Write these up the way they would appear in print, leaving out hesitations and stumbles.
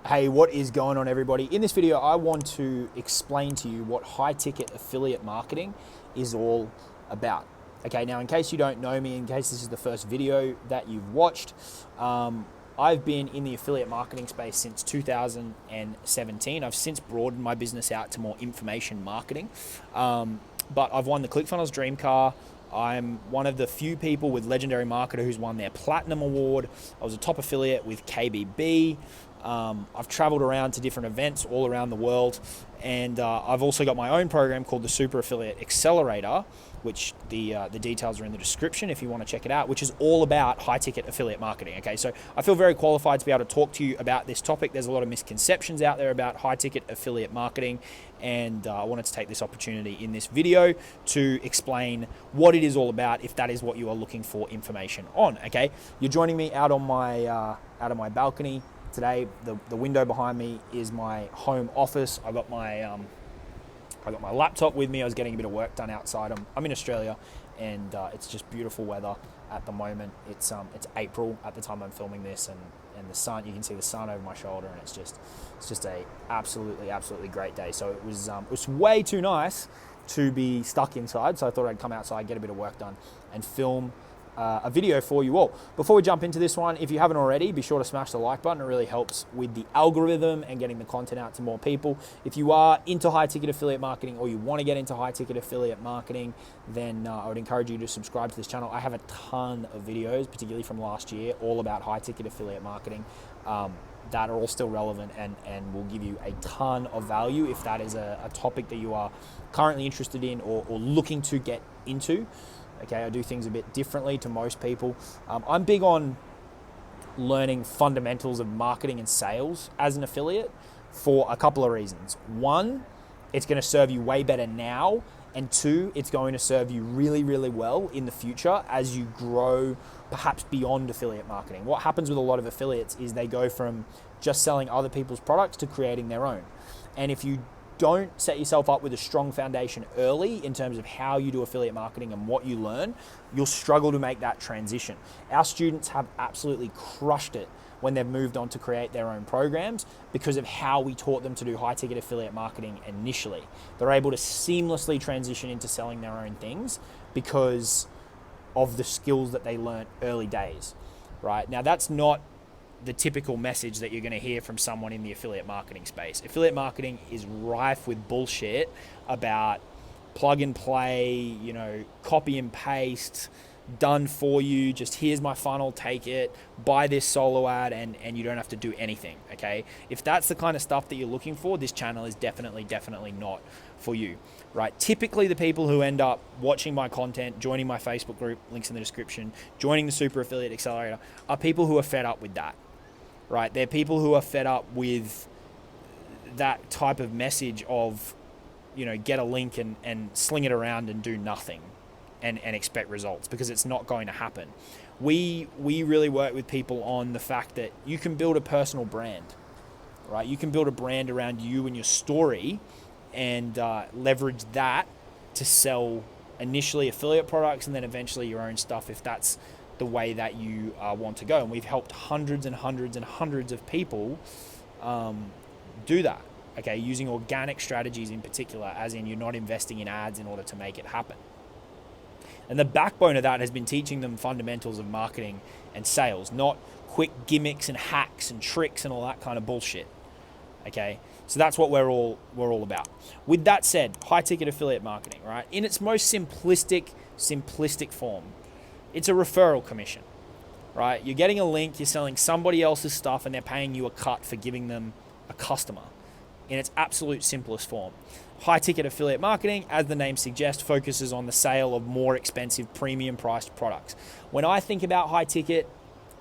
Hey, what is going on, everybody? In this video, I want to explain to you what high-ticket affiliate marketing is all about. Okay, now in case you don't know me, in case this is the first video that you've watched, I've been in the affiliate marketing space since 2017. I've since broadened my business out to more information marketing, but I've won the ClickFunnels Dream Car. I'm one of the few people with Legendary Marketer who's won their Platinum Award. I was a top affiliate with KBB. I've traveled around to different events all around the world, and I've also got my own program called the Super Affiliate Accelerator, which the details are in the description if you want to check it out, which is all about high-ticket affiliate marketing. Okay, so I feel very qualified to be able to talk to you about this topic. There's a lot of misconceptions out there about high-ticket affiliate marketing, and I wanted to take this opportunity in this video to explain what it is all about, if that is what you are looking for information on. Okay, you're joining me out on my balcony. Today, the window behind me is my home office. I got my laptop with me. I was getting a bit of work done outside. I'm in Australia, and it's just beautiful weather at the moment. It's April at the time I'm filming this, and the sun. You can see the sun over my shoulder, and it's just a absolutely great day. So it was way too nice to be stuck inside. So I thought I'd come outside, get a bit of work done, and film a video for you all. Before we jump into this one, if you haven't already, be sure to smash the like button. It really helps with the algorithm and getting the content out to more people. If you are into high-ticket affiliate marketing, or you want to get into high-ticket affiliate marketing, then I would encourage you to subscribe to this channel. I have a ton of videos, particularly from last year, all about high-ticket affiliate marketing that are all still relevant and will give you a ton of value if that is a topic that you are currently interested in or looking to get into. Okay, I do things a bit differently to most people. I'm big on learning fundamentals of marketing and sales as an affiliate for a couple of reasons. One, it's going to serve you way better now. And two, it's going to serve you really well in the future as you grow perhaps beyond affiliate marketing. What happens with a lot of affiliates is they go from just selling other people's products to creating their own. And if you don't set yourself up with a strong foundation early in terms of how you do affiliate marketing and what you learn, you'll struggle to make that transition. Our students have absolutely crushed it when they've moved on to create their own programs because of how we taught them to do high-ticket affiliate marketing initially. They're able to seamlessly transition into selling their own things because of the skills that they learned early days, right? Now, that's not the typical message that you're going to hear from someone in the affiliate marketing space. Affiliate marketing is rife with bullshit about plug and play, copy and paste, done for you, just here's my funnel, take it, buy this solo ad, and you don't have to do anything, okay? If that's the kind of stuff that you're looking for, this channel is definitely not for you, right? Typically, the people who end up watching my content, joining my Facebook group, links in the description, joining the Super Affiliate Accelerator, are people who are fed up with that, right? They're people who are fed up with that type of message of, get a link and sling it around and do nothing and expect results, because it's not going to happen. We really work with people on the fact that you can build a personal brand, right? You can build a brand around you and your story and leverage that to sell initially affiliate products and then eventually your own stuff if that's the way that you want to go. And we've helped hundreds of people do that, okay, using organic strategies in particular, as in you're not investing in ads in order to make it happen. And the backbone of that has been teaching them fundamentals of marketing and sales, not quick gimmicks and hacks and tricks and all that kind of bullshit. Okay, so that's what we're all about. With that said, high-ticket affiliate marketing, right? In its most simplistic form, it's a referral commission, right? You're getting a link, you're selling somebody else's stuff, and they're paying you a cut for giving them a customer in its absolute simplest form. High-ticket affiliate marketing, as the name suggests, focuses on the sale of more expensive, premium-priced products. When I think about high-ticket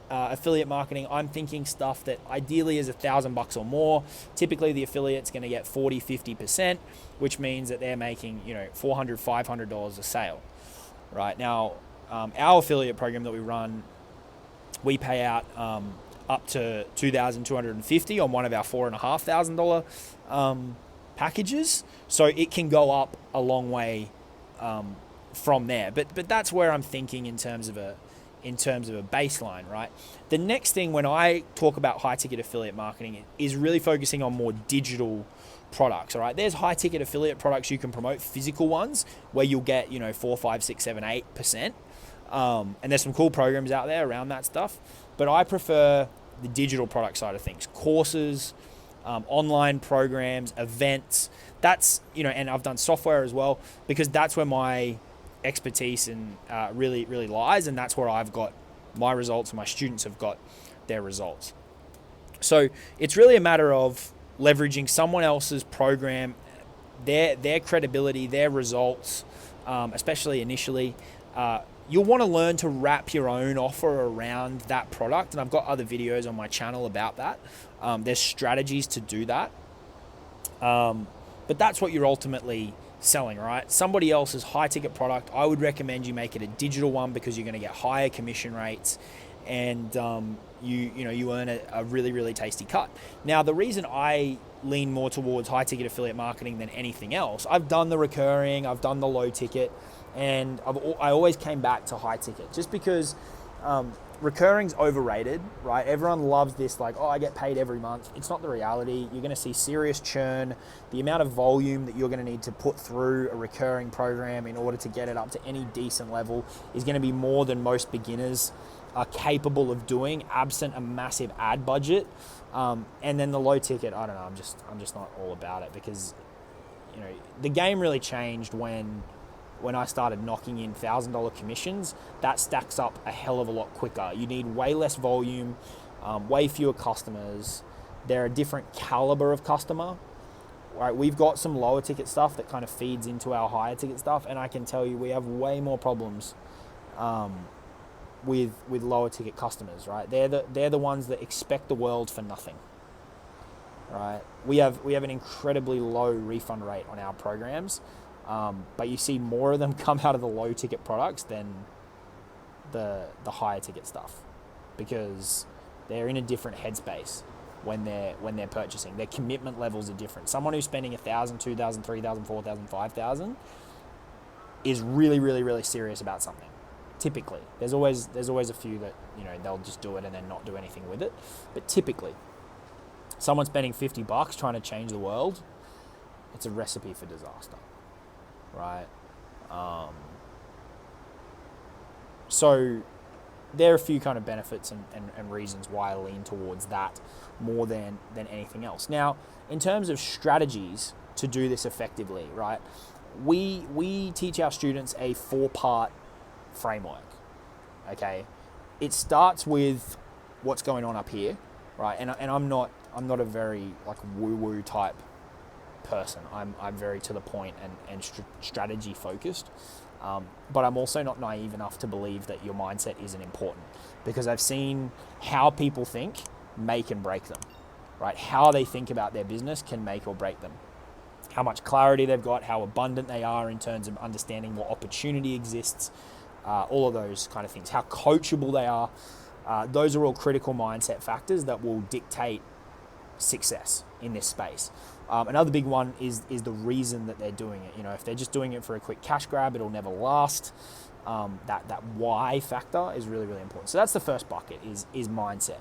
affiliate marketing, I'm thinking stuff that ideally is $1,000 or more. Typically, the affiliate's going to get 40-50%, which means that they're making $400, $500 a sale. Right now, our affiliate program that we run, we pay out up to $2,250 on one of our $4,500 packages, so it can go up a long way from there. But that's where I'm thinking in terms of a in terms of a baseline, right? The next thing when I talk about high ticket affiliate marketing is really focusing on more digital products. All right, there's high ticket affiliate products you can promote, physical ones where you'll get 4, 5, 6, 7, 8%. And there's some cool programs out there around that stuff. But I prefer the digital product side of things, courses, online programs, events. That's, and I've done software as well, because that's where my expertise and really lies, and that's where I've got my results and my students have got their results. So it's really a matter of leveraging someone else's program, their credibility, their results, especially initially. You'll want to learn to wrap your own offer around that product, and I've got other videos on my channel about that. There's strategies to do that, but that's what you're ultimately selling, right? Somebody else's high ticket product, I would recommend you make it a digital one, because you're going to get higher commission rates, and you earn a really tasty cut. Now, the reason I lean more towards high ticket affiliate marketing than anything else, I've done the recurring, I've done the low ticket, and I always came back to high ticket, just because recurring's overrated, right? Everyone loves this, like, I get paid every month. It's not the reality. You're going to see serious churn. The amount of volume that you're going to need to put through a recurring program in order to get it up to any decent level is going to be more than most beginners are capable of doing, absent a massive ad budget. And then the low ticket, I don't know, I'm just not all about it, because the game really changed when I started knocking in $1,000 commissions. That stacks up a hell of a lot quicker. You need way less volume, way fewer customers. They're a different caliber of customer. Right? We've got some lower ticket stuff that kind of feeds into our higher ticket stuff, and I can tell you we have way more problems with lower ticket customers. Right? They're the ones that expect the world for nothing. Right? We have an incredibly low refund rate on our programs. But you see more of them come out of the low ticket products than the higher ticket stuff, because they're in a different headspace when they're purchasing. Their commitment levels are different. Someone who's spending $1,000, $2,000, $3,000, $4,000, $5,000 is really serious about something. Typically, there's always a few that they'll just do it and then not do anything with it. But typically, someone spending $50 trying to change the world, it's a recipe for disaster. Right. So there are a few kind of benefits and reasons why I lean towards that more than anything else. Now, in terms of strategies to do this effectively, right, we teach our students a 4-part framework. Okay. It starts with what's going on up here, right? And I'm not a very like woo-woo type person. I'm very to the point and strategy focused, but I'm also not naive enough to believe that your mindset isn't important, because I've seen how people think make and break them, right? How they think about their business can make or break them. How much clarity they've got, how abundant they are in terms of understanding what opportunity exists, all of those kind of things, how coachable they are. Those are all critical mindset factors that will dictate success in this space. Another big one is the reason that they're doing it. If they're just doing it for a quick cash grab, it'll never last. That why factor is really important. So that's the first bucket is mindset.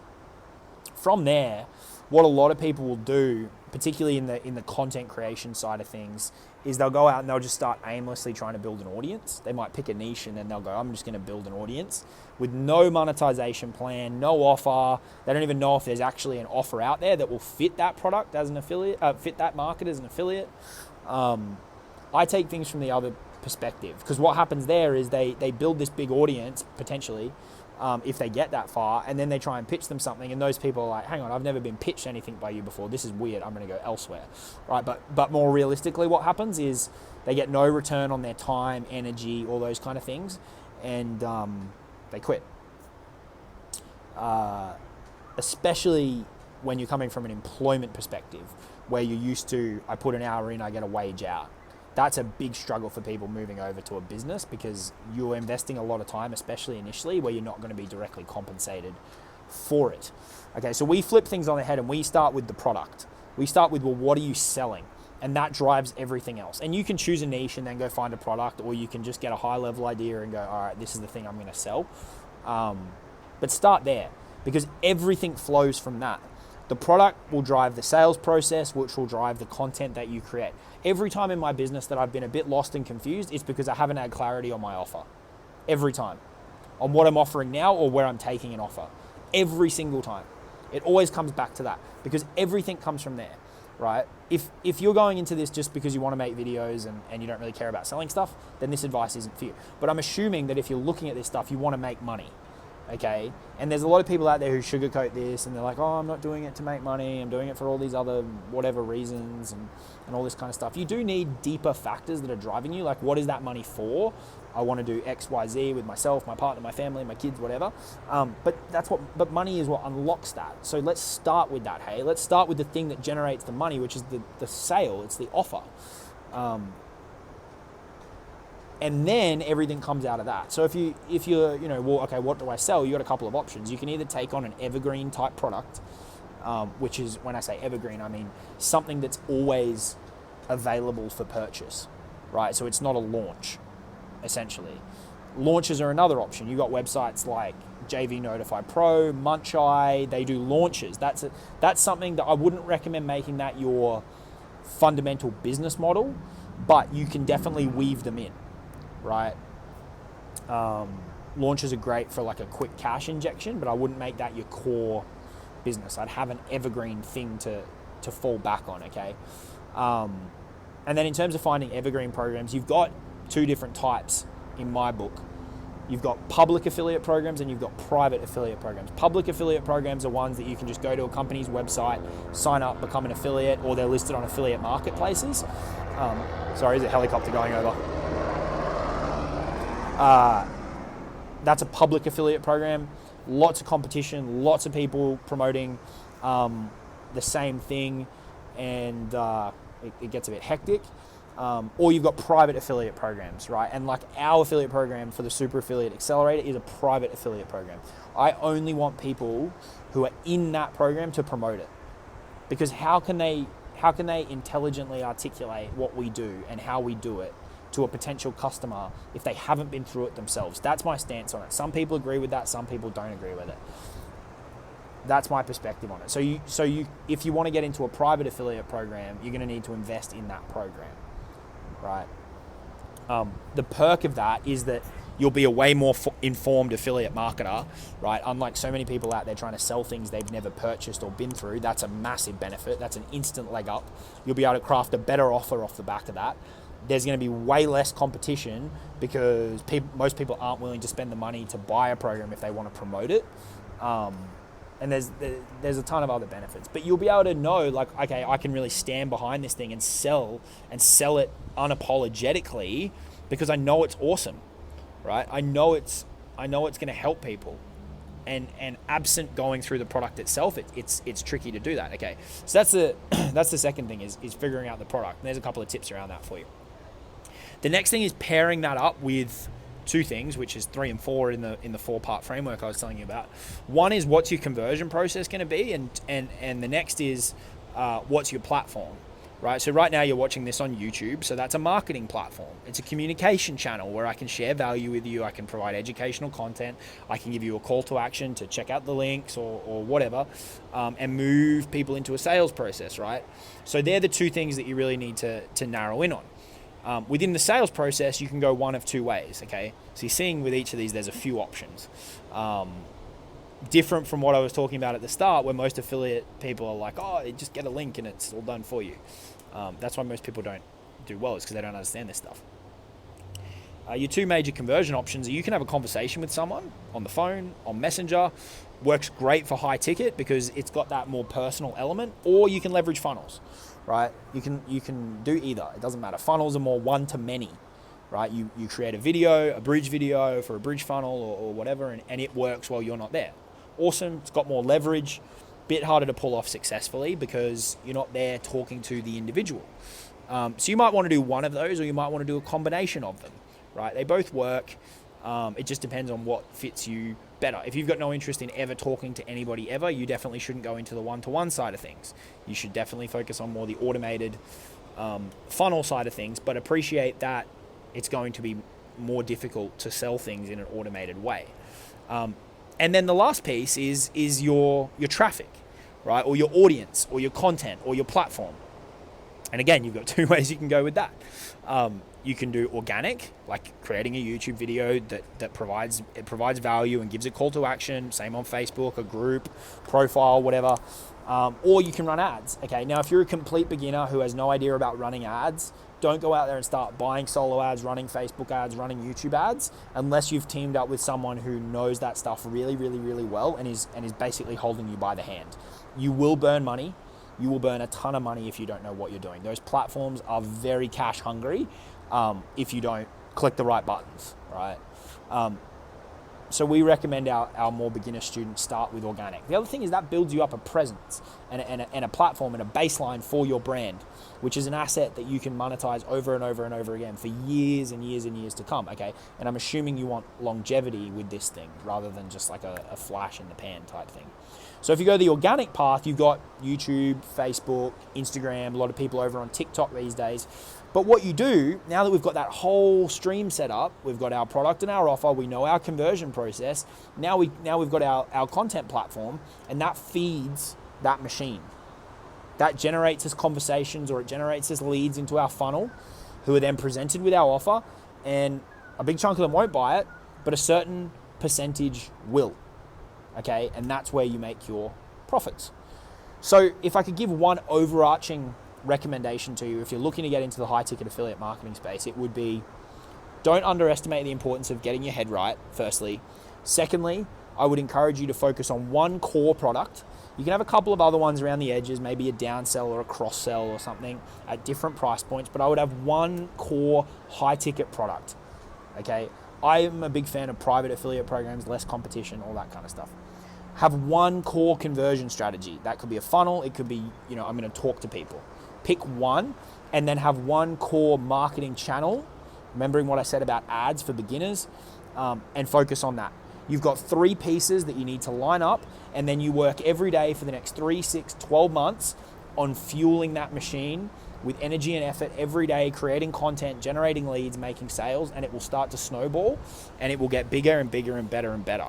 From there, what a lot of people will do, particularly in the content creation side of things, is they'll go out and they'll just start aimlessly trying to build an audience. They might pick a niche and then they'll go, I'm just going to build an audience with no monetization plan, no offer. They don't even know if there's actually an offer out there that will fit that product as an affiliate, fit that market as an affiliate. I take things from the other perspective, because what happens there is they build this big audience potentially, if they get that far, and then they try and pitch them something, and those people are like, hang on, I've never been pitched anything by you before, this is weird, I'm going to go elsewhere, right? But more realistically, what happens is they get no return on their time, energy, all those kind of things, and they quit. Especially when you're coming from an employment perspective, where you're used to, I put an hour in, I get a wage out. That's a big struggle for people moving over to a business, because you're investing a lot of time, especially initially, where you're not going to be directly compensated for it. Okay, so we flip things on their head and we start with the product. We start with, well, what are you selling? And that drives everything else. And you can choose a niche and then go find a product, or you can just get a high level idea and go, all right, this is the thing I'm going to sell. But start there, because everything flows from that. The product will drive the sales process, which will drive the content that you create. Every time in my business that I've been a bit lost and confused, it's because I haven't had clarity on my offer. Every time. On what I'm offering now or where I'm taking an offer. Every single time. It always comes back to that, because everything comes from there, right? If you're going into this just because you want to make videos and you don't really care about selling stuff, then this advice isn't for you. But I'm assuming that if you're looking at this stuff, you want to make money. Okay, and there's a lot of people out there who sugarcoat this and they're like, oh, I'm not doing it to make money, I'm doing it for all these other whatever reasons and all this kind of stuff. You do need deeper factors that are driving you, like what is that money for? I want to do X, Y, Z with myself, my partner, my family, my kids, whatever. But money is what unlocks that. So let's start with that, hey? Let's start with the thing that generates the money, which is the sale, it's the offer. And then everything comes out of that. So if you're, well, okay, what do I sell? You got a couple of options. You can either take on an evergreen type product, which is, when I say evergreen, I mean something that's always available for purchase, right? So it's not a launch, essentially. Launches are another option. You got websites like JV Notify Pro, Muncheye, they do launches. That's something that I wouldn't recommend making that your fundamental business model, but you can definitely weave them in. Right? Launches are great for like a quick cash injection, but I wouldn't make that your core business. I'd have an evergreen thing to fall back on, okay? And then in terms of finding evergreen programs, you've got two different types in my book. You've got public affiliate programs and you've got private affiliate programs. Public affiliate programs are ones that you can just go to a company's website, sign up, become an affiliate, or they're listed on affiliate marketplaces. Sorry, there's a helicopter going over. That's a public affiliate program. Lots of competition, lots of people promoting the same thing, and it gets a bit hectic. Or you've got private affiliate programs, right? And like our affiliate program for the Super Affiliate Accelerator is a private affiliate program. I only want people who are in that program to promote it, because how can they intelligently articulate what we do and how we do it to a potential customer if they haven't been through it themselves? That's my stance on it. Some people agree with that, some people don't agree with it. That's my perspective on it. So you, if you want to get into a private affiliate program, you're going to need to invest in that program, right? The perk of that is that you'll be a way more informed affiliate marketer, right? Unlike so many people out there trying to sell things they've never purchased or been through. That's a massive benefit. That's an instant leg up. You'll be able to craft a better offer off the back of that. There's going to be way less competition because most people aren't willing to spend the money to buy a program if they want to promote it. And there's a ton of other benefits. But you'll be able to know, like, okay, I can really stand behind this thing and sell it unapologetically because I know it's awesome, right? I know it's going to help people. And absent going through the product itself, it's tricky to do that. Okay, so that's the second thing is figuring out the product. And there's a couple of tips around that for you. The next thing is pairing that up with two things, which is 3 and 4 in the 4-part framework I was telling you about. One is what's your conversion process going to be, and the next is what's your platform, right? So right now you're watching this on YouTube, so that's a marketing platform. It's a communication channel where I can share value with you, I can provide educational content, I can give you a call to action to check out the links or whatever, and move people into a sales process, right? So they're the two things that you really need to narrow in on. Within the sales process, you can go one of two ways, okay? So you're seeing with each of these, there's a few options. Different from what I was talking about at the start, where most affiliate people are like, oh, just get a link and it's all done for you. That's why most people don't do well, is because they don't understand this stuff. Your two major conversion options are you can have a conversation with someone on the phone, on Messenger. Works great for high ticket because it's got that more personal element, or you can leverage funnels. Right? You can do either. It doesn't matter. Funnels are more one-to-many, right? You create a video, a bridge video for a bridge funnel or whatever, and it works while you're not there. Awesome. It's got more leverage. Bit harder to pull off successfully because you're not there talking to the individual. So you might want to do one of those, or you might want to do a combination of them, right? They both work. It just depends on what fits you better. If you've got no interest in ever talking to anybody ever, you definitely shouldn't go into the one-to-one side of things. You should definitely focus on more the automated funnel side of things, but appreciate that it's going to be more difficult to sell things in an automated way. And then the last piece is your traffic, right? Or your audience, or your content, or your platform. And again, you've got two ways you can go with that. You can do organic, like creating a YouTube video that provides value and gives a call to action. Same on Facebook, a group, profile, whatever. Or you can run ads. Okay, now if you're a complete beginner who has no idea about running ads, don't go out there and start buying solo ads, running Facebook ads, running YouTube ads, unless you've teamed up with someone who knows that stuff really, really, really well and is basically holding you by the hand. You will burn money. You will burn a ton of money if you don't know what you're doing. Those platforms are very cash hungry if you don't click the right buttons, right? So we recommend our more beginner students start with organic. The other thing is that builds you up a presence and a platform and a baseline for your brand, which is an asset that you can monetize over and over and over again for years and years and years to come, okay? And I'm assuming you want longevity with this thing rather than just like a flash in the pan type thing. So if you go the organic path, you've got YouTube, Facebook, Instagram, a lot of people over on TikTok these days. But what you do, now that we've got that whole stream set up, we've got our product and our offer, we know our conversion process, now we've got our content platform, and that feeds that machine. That generates us conversations, or it generates us leads into our funnel, who are then presented with our offer, and a big chunk of them won't buy it, but a certain percentage will. Okay, and that's where you make your profits. So if I could give one overarching recommendation to you, if you're looking to get into the high ticket affiliate marketing space, it would be, don't underestimate the importance of getting your head right, firstly. Secondly, I would encourage you to focus on one core product. You can have a couple of other ones around the edges, maybe a downsell or a cross sell or something at different price points, but I would have one core high ticket product. Okay, I am a big fan of private affiliate programs, less competition, all that kind of stuff. Have one core conversion strategy. That could be a funnel. It could be, I'm going to talk to people. Pick one, and then have one core marketing channel, remembering what I said about ads for beginners, and focus on that. You've got 3 pieces that you need to line up, and then you work every day for the next 3, 6, 12 months on fueling that machine with energy and effort every day, creating content, generating leads, making sales, and it will start to snowball, and it will get bigger and bigger and better and better.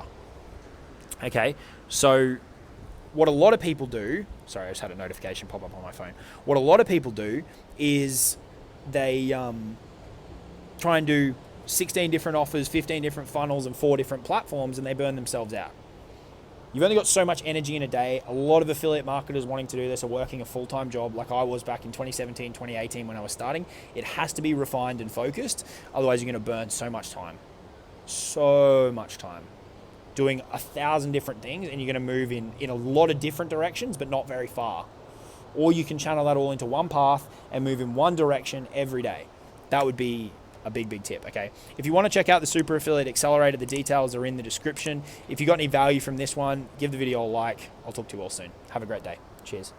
Okay, so what a lot of people do, sorry, I just had a notification pop up on my phone. What a lot of people do is they try and do 16 different offers, 15 different funnels, and 4 different platforms, and they burn themselves out. You've only got so much energy in a day. A lot of affiliate marketers wanting to do this are working a full-time job like I was back in 2017, 2018 when I was starting. It has to be refined and focused. Otherwise, you're going to burn so much time. So much time. Doing 1,000 different things, and you're going to move in a lot of different directions, but not very far. Or you can channel that all into one path and move in one direction every day. That would be a big, big tip, okay? If you want to check out the Super Affiliate Accelerator, the details are in the description. If you got any value from this one, give the video a like. I'll talk to you all soon. Have a great day. Cheers.